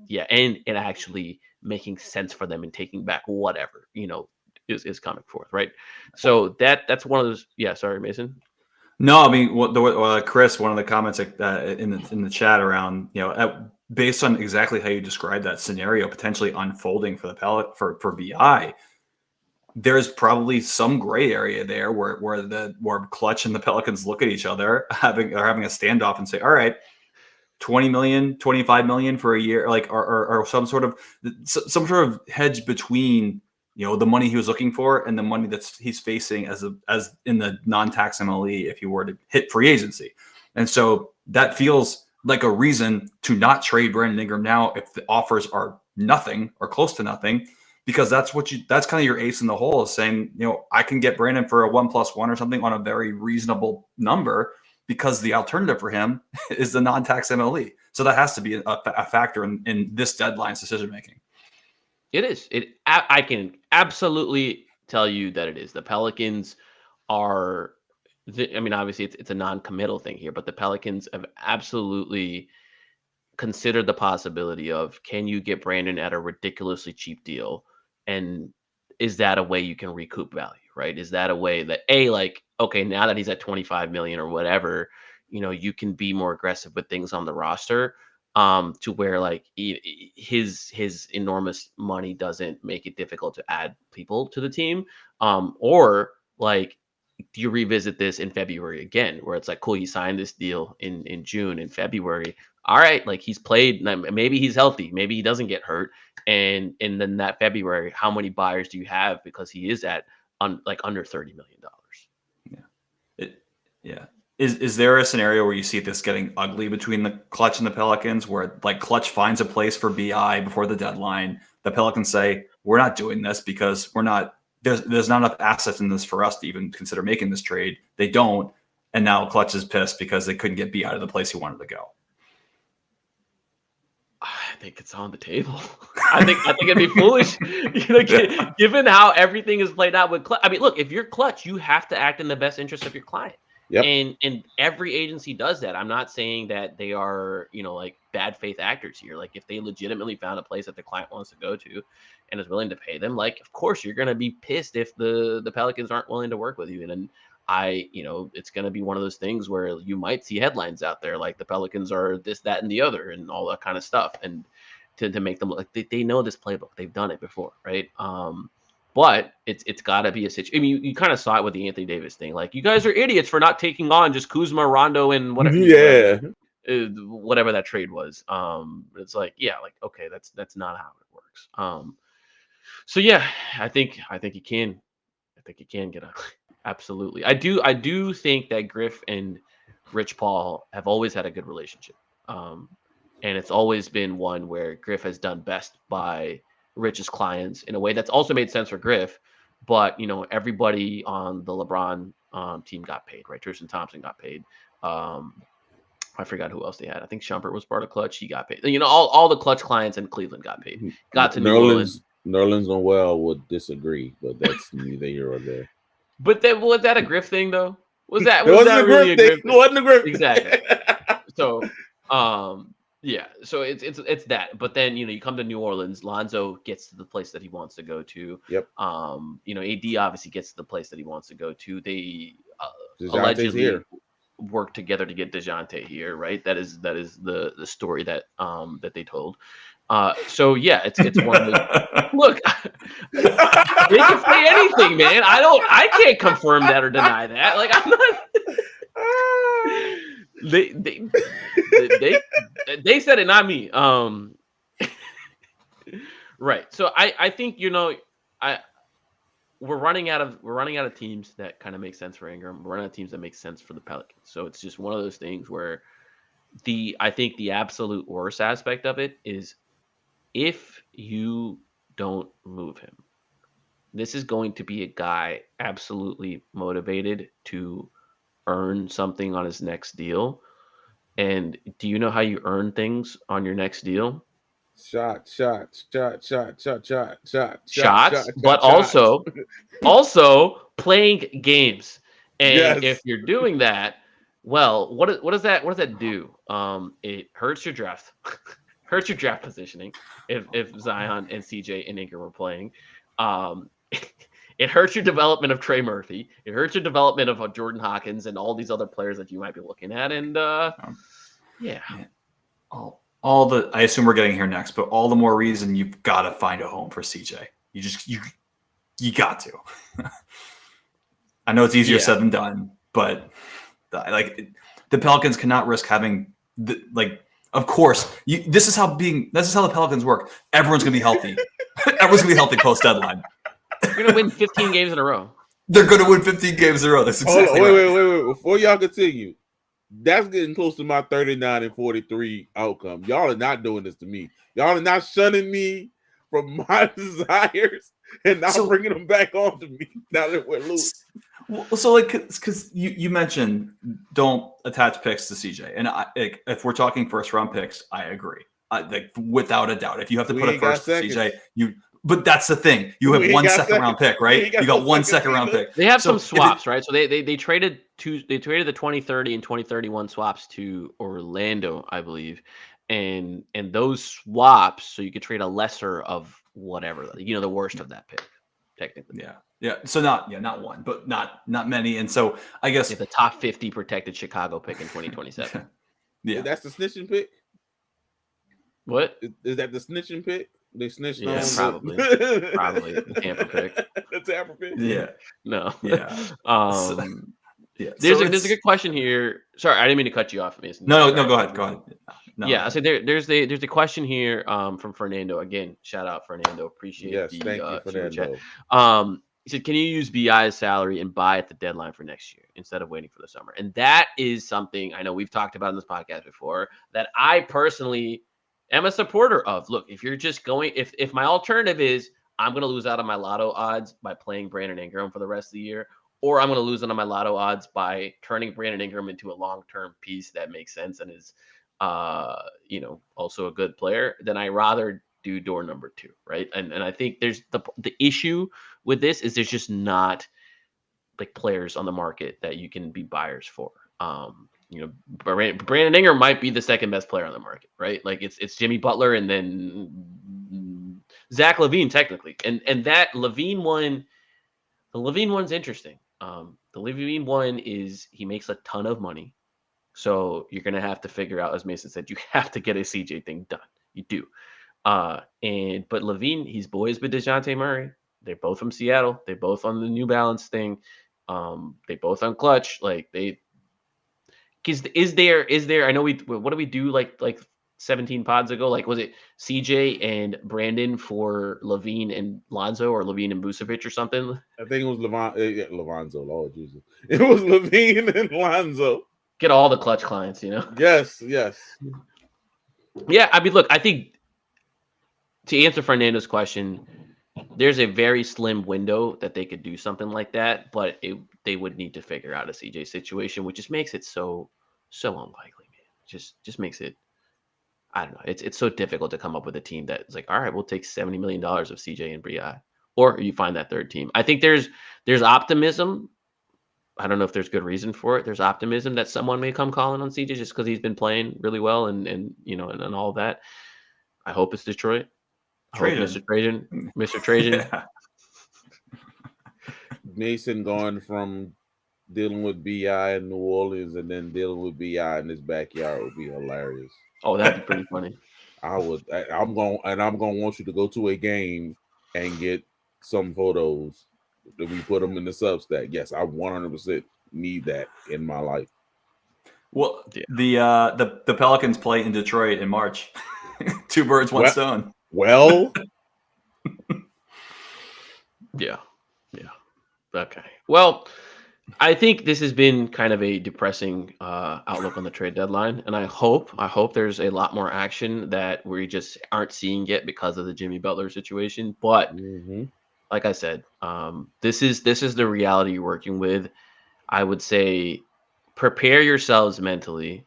actually making sense for them and taking back whatever, is coming forth, right? So that's one of those. Yeah, sorry, Mason. No, I mean, Chris, one of the comments in the chat around, based on exactly how you described that scenario potentially unfolding for the for BI, there's probably some gray area there where Clutch and the Pelicans look at each other, having a standoff and say, all right, 20 million, 25 million for a year, like, or some sort of hedge between, the money he was looking for and the money he's facing as in the non-tax MLE if he were to hit free agency. And so that feels like a reason to not trade Brandon Ingram now if the offers are nothing or close to nothing, because that's kind of your ace in the hole, is saying, I can get Brandon for a 1+1 or something on a very reasonable number, because the alternative for him is the non-tax MLE. So that has to be a factor in this deadline's decision-making. It is. I can absolutely tell you that it is. The Pelicans are, obviously it's a non-committal thing here, but the Pelicans have absolutely considered the possibility of, can you get Brandon at a ridiculously cheap deal? And is that a way you can recoup value, right? Is that a way that, okay, now that he's at 25 million or whatever, you can be more aggressive with things on the roster, to where his enormous money doesn't make it difficult to add people to the team, or do you revisit this in February again, where it's like, cool, you signed this deal in June, in February, all right, he's played, maybe he's healthy, maybe he doesn't get hurt, and then that February, how many buyers do you have, because he is at under $30 million? Yeah. Is there a scenario where you see this getting ugly between the Clutch and the Pelicans, where Clutch finds a place for BI before the deadline? The Pelicans say, we're not doing this because there's not enough assets in this for us to even consider making this trade. They don't. And now Clutch is pissed because they couldn't get BI to the place he wanted to go. I think it's on the table. I think it'd be foolish, given how everything is played out with Clutch. Look, if you're Clutch, you have to act in the best interest of your client. Yep. And every agency does that. I'm not saying that they are, bad faith actors here. If they legitimately found a place that the client wants to go to and is willing to pay them, of course you're going to be pissed if the Pelicans aren't willing to work with you. And then it's going to be one of those things where you might see headlines out there the Pelicans are this, that, and the other, and all that kind of stuff. And to make them look like they know this playbook, they've done it before, right? But it's got to be a situation. You kind of saw it with the Anthony Davis thing. You guys are idiots for not taking on just Kuzma, Rondo, and whatever. Yeah. Whatever that trade was. It's okay, that's not how it works. So yeah, I think you can. I think you can get ugly. Absolutely. I do think that Griff and Rich Paul have always had a good relationship. And it's always been one where Griff has done best by Rich's clients in a way that's also made sense for Griff, but everybody on the LeBron team got paid, right? Tristan Thompson got paid. I forgot who else they had. I think Shumpert was part of Clutch. He got paid. All the Clutch clients in Cleveland got paid. Got to New Orleans. Nerlens Noel would disagree, but that's neither here or there. But was that a Griff thing though? Was that really a Griff thing? It wasn't a Griff thing. Exactly. So yeah, so it's that. But then you come to New Orleans, Lonzo gets to the place that he wants to go to. Yep. AD obviously gets to the place that he wants to go to. They allegedly here. Work together to get Dejounte here, right? That is the story that they told. So yeah, it's one of the look. They can say anything, man. I can't confirm that or deny that. I'm not. They said it, not me. Right. So I think we're running out of teams that kind of make sense for Ingram. We're running out of teams that make sense for the Pelicans. So it's just one of those things where I think the absolute worst aspect of it is if you don't move him, this is going to be a guy absolutely motivated to earn something on his next deal. And do you know how you earn things on your next deal? Shots, but also playing games. And if you're doing that, well, what does that do? It hurts your draft, hurts your draft positioning. If Zion and CJ and Ingram were playing, It hurts your development of Trey Murphy. It hurts your development of Jordan Hawkins and all these other players that you might be looking at. And yeah. All the I assume we're getting here next, but all the more reason you've got to find a home for CJ. You got to. I know it's easier said than done, but the Pelicans cannot risk having of course, this is how the Pelicans work. Everyone's gonna be healthy. Everyone's gonna be healthy post deadline. They're gonna win 15 games in a row. They're gonna win 15 games in a row. That's exactly right. Wait. Before y'all continue, that's getting close to my 39-43 outcome. Y'all are not doing this to me. Y'all are not shunning me from my desires and not bringing them back on to me now that we're losing. So because you mentioned don't attach picks to CJ, and if we're talking first round picks, I agree. Without a doubt, if you have to put a first to CJ, but that's the thing. You have one second round pick, right? You got 1 second round pick. They have some swaps, right? So they traded the 2030 and 2031 swaps to Orlando, I believe. And those swaps, so you could trade a lesser of whatever, the worst of that pick, technically. Yeah. So not one, but not many. And so I guess the top 50 protected Chicago pick in 2027. Yeah. That's the snitching pick? What? Is that the snitching pick? They snitched on probably the Tampa pick. The Tampa pick? Yeah. No. Yeah. There's a good question here. Sorry, I didn't mean to cut you off, Mason. No, go ahead. No. Yeah, so there's a question here from Fernando. Again, shout out Fernando. Appreciate the thank you, Fernando. Chat. He said, can you use BI's salary and buy at the deadline for next year instead of waiting for the summer? And that is something I know we've talked about in this podcast before that I personally am a supporter of. Look, if you're just going, if my alternative is I'm going to lose out on my lotto odds by playing Brandon Ingram for the rest of the year, or I'm going to lose out on my lotto odds by turning Brandon Ingram into a long-term piece that makes sense and is, also a good player, then I rather do door number 2, right? And I think there's the issue with this is there's just not like players on the market that you can be buyers for. Brandon Ingram might be the second best player on the market, right? Like it's Jimmy Butler and then Zach LaVine technically, and that LaVine one, the LaVine one's interesting. The LaVine one is he makes a ton of money, so you're gonna have to figure out, as Mason said, you have to get a CJ thing done. You do. But LaVine, he's boys with Dejounte Murray. They're both from Seattle. They both on the New Balance thing. They both on Clutch. Like is there? I know what do we do like 17 pods ago? Like was it CJ and Brandon for LaVine and Lonzo, or LaVine and Vucevic or something? I think it was Lonzo. Lord Jesus, it was LaVine and Lonzo. Get all the Clutch clients, Yes. Yeah, I mean, look, I think to answer Fernando's question, there's a very slim window that they could do something like that, but they would need to figure out a CJ situation, which just makes it so unlikely, man. Just makes it, I don't know. It's so difficult to come up with a team that's like, all right, we'll take $70 million of CJ and Bri, or you find that third team. I think there's optimism. I don't know if there's good reason for it. There's optimism that someone may come calling on CJ just because he's been playing really well and all that. I hope it's Detroit. Mr. Trajan. Yeah. Mason going from dealing with BI in New Orleans and then dealing with BI in his backyard would be hilarious. Oh, that'd be pretty funny. I'm going to want you to go to a game and get some photos that we put them in the Substack. Yes, I 100% need that in my life. Well, the Pelicans play in Detroit in March. 2 birds, 1 stone. Well, yeah. Okay. Well, I think this has been kind of a depressing outlook on the trade deadline, and I hope there's a lot more action that we just aren't seeing yet because of the Jimmy Butler situation. But like I said, this is the reality you're working with. I would say prepare yourselves mentally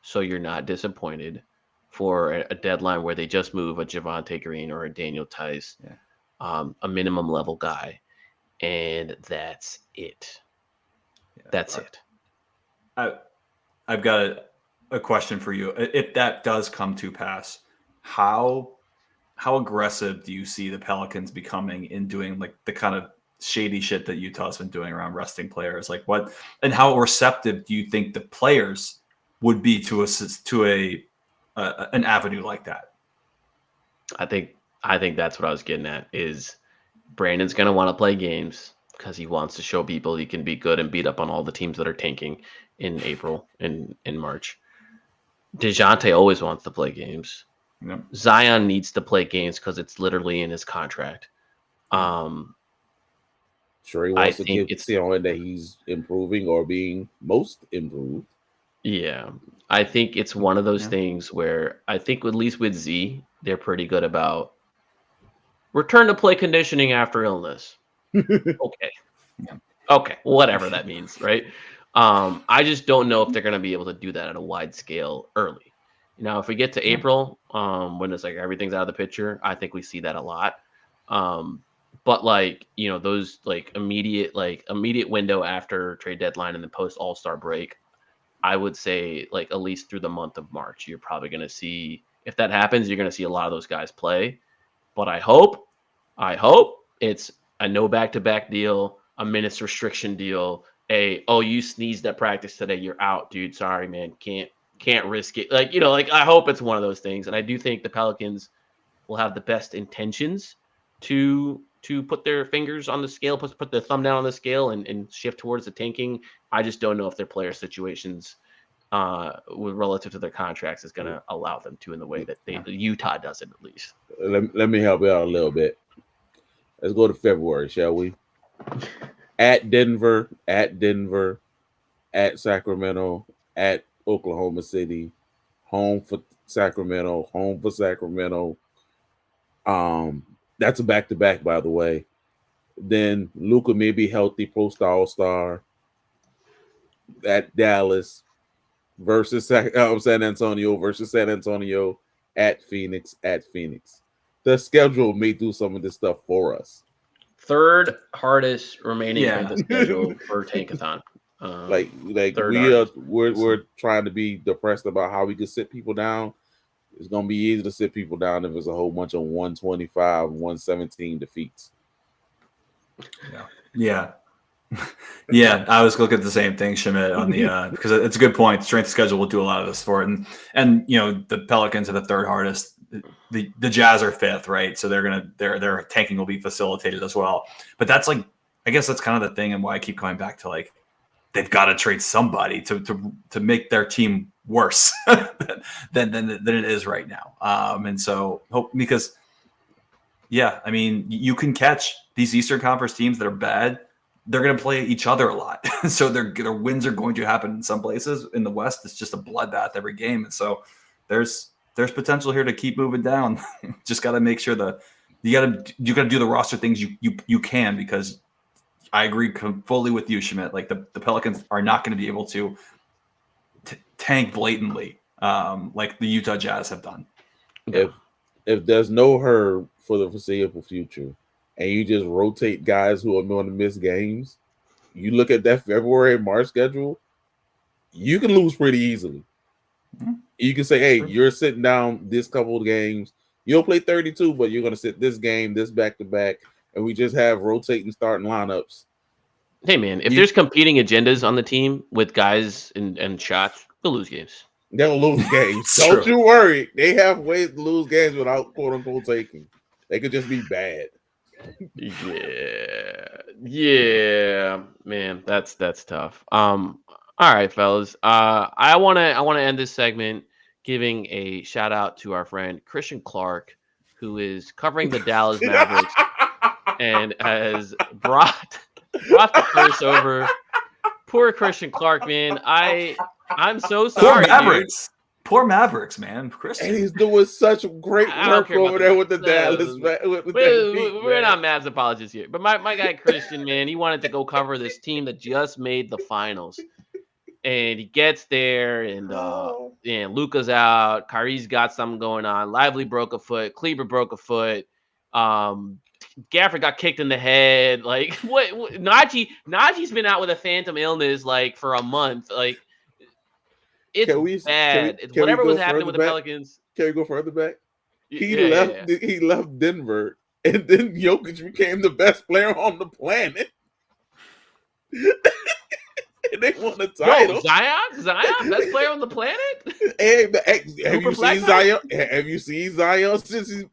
so you're not disappointed for a deadline where they just move a Javonte Green or a Daniel Tice, a minimum level guy, and that's it. That's it. I've got a question for you. If that does come to pass, how aggressive do you see the Pelicans becoming in doing like the kind of shady shit that Utah's been doing around resting players. Like what and how receptive do you think the players would be to an avenue like that? I think that's what I was getting at. Is Brandon's going to want to play games because he wants to show people he can be good and beat up on all the teams that are tanking in April and in March. Dejounte always wants to play games. Yep. Zion needs to play games because it's literally in his contract. Sure, he wants to showing that he's improving or being most improved. Yeah, I think it's one of those things where I think at least with Z, they're pretty good about return to play conditioning after illness. Okay. Yeah. Okay, whatever that means, right? I just don't know if they're going to be able to do that at a wide scale early. Now, if we get to April, when it's like everything's out of the picture, I think we see that a lot. But like, those like immediate window after trade deadline and the post All-Star break, I would say like at least through the month of March, you're probably going to see, if that happens, you're going to see a lot of those guys play. But I hope it's a no back-to-back deal, a minutes restriction deal, you sneezed at practice today, you're out, dude. Sorry, man. Can't risk it. I hope it's one of those things. And I do think the Pelicans will have the best intentions to put their fingers on the scale, put their thumb down on the scale and shift towards the tanking. I just don't know if their player situations relative to their contracts is going to allow them to in the way that Utah does it, at least. Let me help you out a little bit. Let's go to February, shall we? At Denver, at Sacramento, at Oklahoma City, home for Sacramento. That's a back-to-back, by the way. Then Luka may be healthy post All-Star at Dallas versus San Antonio versus San Antonio at Phoenix. The schedule may do some of this stuff for us. Third hardest remaining in the schedule for Tankathon. We're trying to be depressed about how we could sit people down. It's going to be easy to sit people down if it's a whole bunch of 125, 117 defeats. Yeah. Yeah, I was looking at the same thing, Schmidt, on the because it's a good point. Strength of schedule will do a lot of this for it, and the Pelicans are the third hardest. The Jazz are fifth, right? So their tanking will be facilitated as well. But that's I guess that's kind of the thing, and why I keep coming back to they've got to trade somebody to make their team worse than it is right now. And so because I mean, you can catch these Eastern Conference teams that are bad. They're going to play each other a lot. So their wins are going to happen in some places. In the West, it's just a bloodbath every game. And so there's potential here to keep moving down. Just got to make sure you got to do the roster things you can, because I agree fully with you, Schmidt. Like the Pelicans are not going to be able to tank blatantly like the Utah Jazz have done. If there's no Herb for the foreseeable future, and you just rotate guys who are going to miss games, you look at that February and March schedule, you can lose pretty easily. Mm-hmm. You can say, hey, you're sitting down this couple of games. You'll play 32, but you're going to sit this game, this back-to-back, and we just have rotating starting lineups. Hey, man, if there's competing agendas on the team with guys and shots, they'll lose games. They'll lose games. Don't you worry. They have ways to lose games without quote-unquote taking. They could just be bad. Yeah, man, that's tough. All right, fellas. I want to end this segment giving a shout out to our friend Christian Clark, who is covering the Dallas Mavericks and has brought the curse over. Poor Christian Clark, man. I'm so sorry. Poor Mavericks, man. Christian. And he's doing such great work over there with the Dallas. We're not Mavs apologists here. But my guy Christian, man, he wanted to go cover this team that just made the finals. And he gets there, and Luka's out. Kyrie's got something going on. Lively broke a foot. Kleber broke a foot. Gafford got kicked in the head. Like, what Najee's been out with a phantom illness, for a month. It's bad. Whatever was happening with the Pelicans. Can we go further back? He left Denver and then Jokic became the best player on the planet. And they won a title. Yo, Zion, best player on the planet. Hey, have you Black seen guy? Zion? Have you seen Zion since he's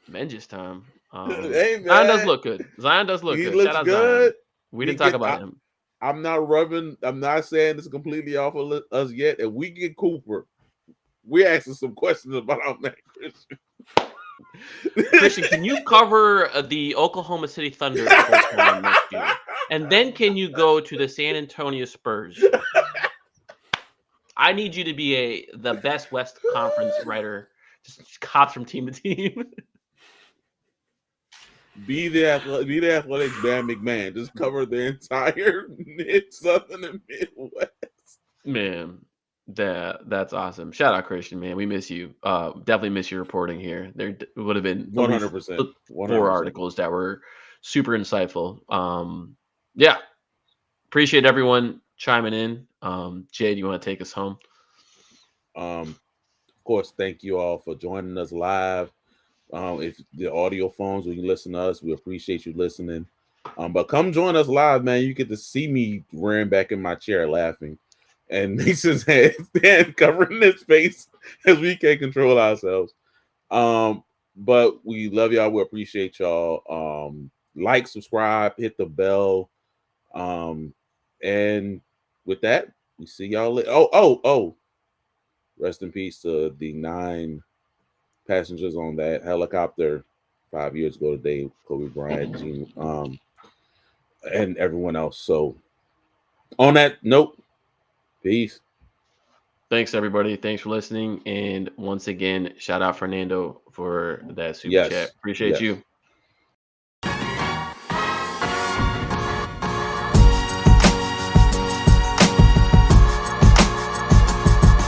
Menges time. Hey, man. Zion does look good. He Shout looks out good. Zion. We didn't talk about him. I'm not saying it's completely off of us yet. If we get Cooper, we're asking some questions about our man Christian. Christian, can you cover the Oklahoma City Thunder full time next year? And then can you go to the San Antonio Spurs? I need you to be the best West Conference writer. Just hops from team to team. Be the athletic Bam McMahon. Just cover the entire Southern and Midwest. Man, that's awesome. Shout out Christian, man. We miss you. Definitely miss your reporting here. There would have been 100%. 4 articles that were super insightful. Yeah. Appreciate everyone chiming in. Jay, do you want to take us home? Of course, thank you all for joining us live. If the audio phones, when you listen to us, we appreciate you listening. But come join us live, man. You get to see me rearing back in my chair laughing. And Mason's head covering his face as we can't control ourselves. But we love y'all. We appreciate y'all. Like, subscribe, hit the bell. And with that, we see y'all later. Oh. Rest in peace to the 9 passengers on that helicopter 5 years ago today, Kobe Bryant, and everyone else. So on that note, peace. Thanks, everybody. Thanks for listening. And once again, shout out Fernando for that super chat. Appreciate you.